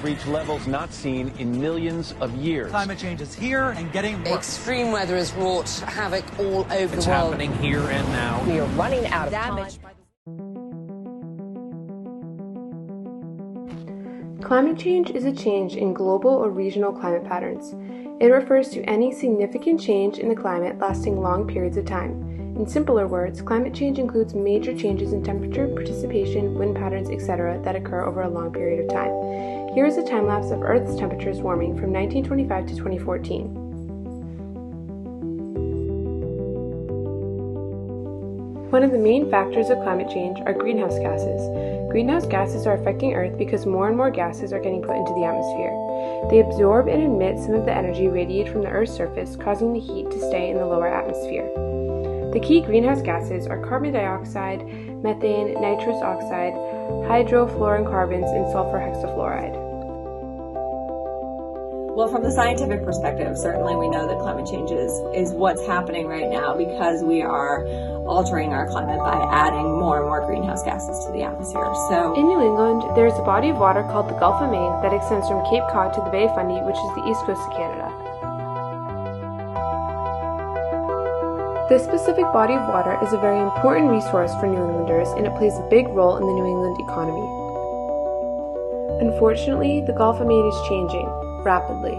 Reach levels not seen in millions of years. Climate change is here and getting worse. Extreme weather has wrought havoc all over the world. It's happening here and now. We are running out of damage. Climate change is a change in global or regional climate patterns. It refers to any significant change in the climate lasting long periods of time. In simpler words, climate change includes major changes in temperature, precipitation, wind patterns, etc. that occur over a long period of time. Here is a time-lapse of Earth's temperatures warming from 1925 to 2014. One of the main factors of climate change are greenhouse gases. Greenhouse gases are affecting Earth because more and more gases are getting put into the atmosphere. They absorb and emit some of the energy radiated from the Earth's surface, causing the heat to stay in the lower atmosphere. The key greenhouse gases are carbon dioxide, methane, nitrous oxide, hydrofluorocarbons, and sulfur hexafluoride. Well, from the scientific perspective, certainly we know that climate change is what's happening right now because we are altering our climate by adding more and more greenhouse gases to the atmosphere. So, in New England, there is a body of water called the Gulf of Maine that extends from Cape Cod to the Bay of Fundy, which is the east coast of Canada. This specific body of water is a very important resource for New Englanders, and it plays a big role in the New England economy. Unfortunately, the Gulf of Maine is changing rapidly.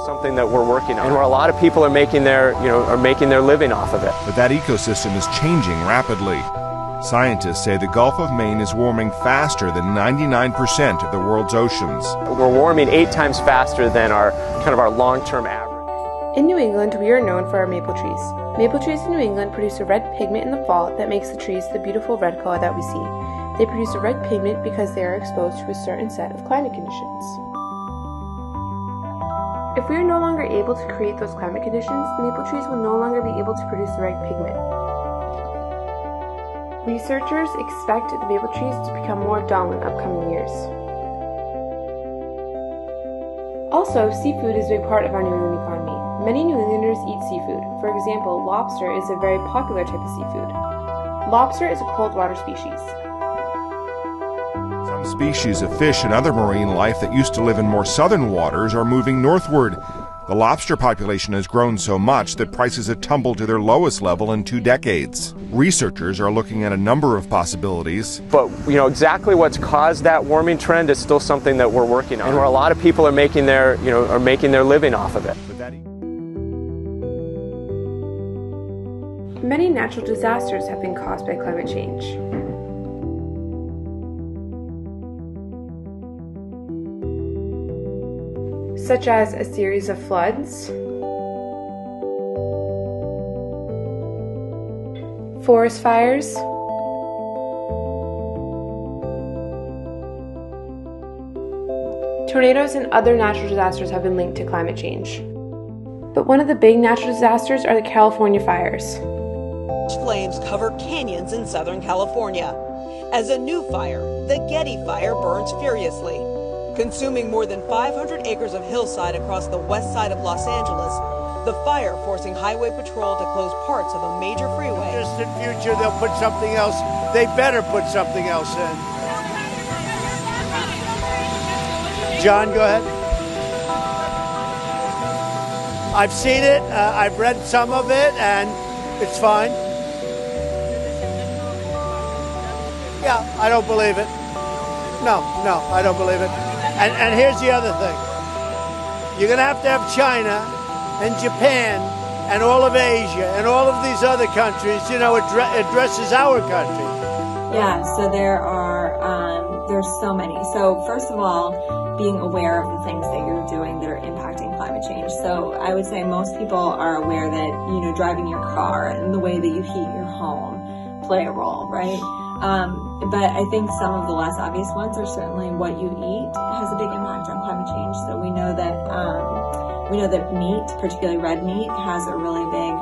Something that we're working on, and where a lot of people are making their living off of it. But that ecosystem is changing rapidly. Scientists say the Gulf of Maine is warming faster than 99% of the world's oceans. We're warming 8 times faster than our long-term average. In New England, we are known for our maple trees. Maple trees in New England produce a red pigment in the fall that makes the trees the beautiful red color that we see. They produce a red pigment because they are exposed to a certain set of climate conditions. If we are no longer able to create those climate conditions, the maple trees will no longer be able to produce the red pigment. Researchers expect the maple trees to become more dull in upcoming years. Also, seafood is a big part of our New England economy. Many New Englanders eat seafood. For example, lobster is a very popular type of seafood. Lobster is a cold water species. Some species of fish and other marine life that used to live in more southern waters are moving northward. The lobster population has grown so much that prices have tumbled to their lowest level in 2 decades. Researchers are looking at a number of possibilities. But exactly what's caused that warming trend is still something that we're working on, and where a lot of people are making their living off of it. Many natural disasters have been caused by climate change. Such as a series of floods, forest fires, tornadoes, and other natural disasters have been linked to climate change. But one of the big natural disasters are the California fires. Flames cover canyons in Southern California. As a new fire, the Getty Fire burns furiously, consuming more than 500 acres of hillside across the west side of Los Angeles. The fire forcing Highway Patrol to close parts of a major freeway. In the future, they'll put something else. They better put something else in. John, go ahead. I've seen it. I've read some of it, and it's fine. Yeah, I don't believe it. No, I don't believe it. And here's the other thing. You're going to have China and Japan and all of Asia and all of these other countries, addresses our country. Yeah, so there's so many. So first of all, being aware of the things that you're doing that are impacting climate change. So I would say most people are aware that, driving your car and the way that you heat your home play a role, right? But I think some of the less obvious ones are certainly what you eat has a big impact on climate change. So we know that meat, particularly red meat, has a really big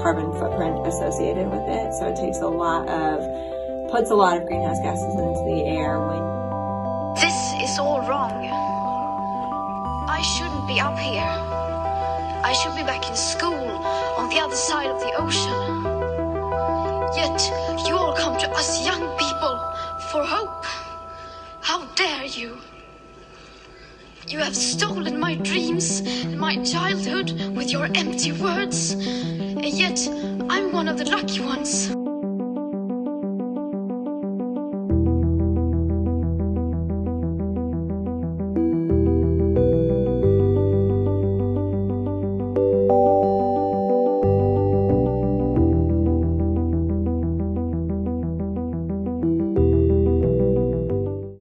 carbon footprint associated with it. So it puts a lot of greenhouse gases into the air. This is all wrong. I shouldn't be up here. I should be back in school on the other side of the ocean. Yet you all come to us young people for hope. How dare you? You have stolen my dreams and my childhood with your empty words. And yet, I'm one of the lucky ones.